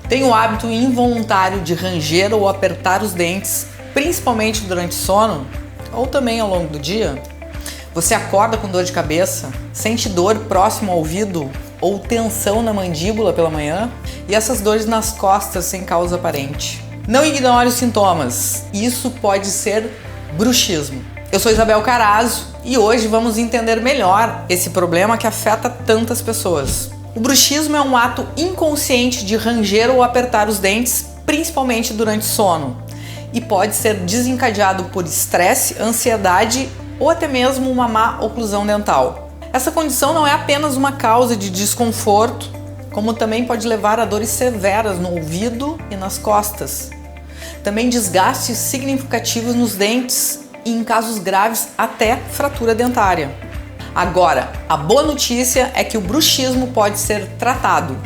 Tem o hábito involuntário de ranger ou apertar os dentes, principalmente durante o sono ou também ao longo do dia? Você acorda com dor de cabeça, sente dor próximo ao ouvido ou tensão na mandíbula pela manhã? E essas dores nas costas sem causa aparente? Não ignore os sintomas, isso pode ser bruxismo. Eu sou Isabel Carazo e hoje vamos entender melhor esse problema que afeta tantas pessoas. O bruxismo é um ato inconsciente de ranger ou apertar os dentes, principalmente durante o sono, e pode ser desencadeado por estresse, ansiedade ou até mesmo uma má oclusão dental. Essa condição não é apenas uma causa de desconforto, como também pode levar a dores severas no ouvido e nas costas. Também desgastes significativos nos dentes e, em casos graves, até fratura dentária. Agora, a boa notícia é que o bruxismo pode ser tratado.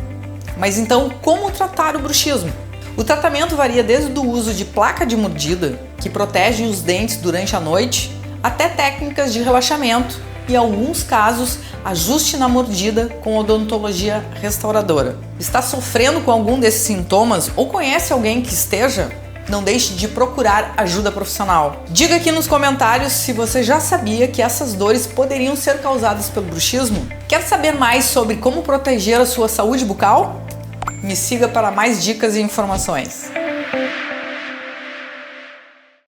Mas então, como tratar o bruxismo? O tratamento varia desde o uso de placa de mordida, que protege os dentes durante a noite, até técnicas de relaxamento e, em alguns casos, ajuste na mordida com odontologia restauradora. Está sofrendo com algum desses sintomas ou conhece alguém que esteja? Não deixe de procurar ajuda profissional. Diga aqui nos comentários se você já sabia que essas dores poderiam ser causadas pelo bruxismo. Quer saber mais sobre como proteger a sua saúde bucal? Me siga para mais dicas e informações.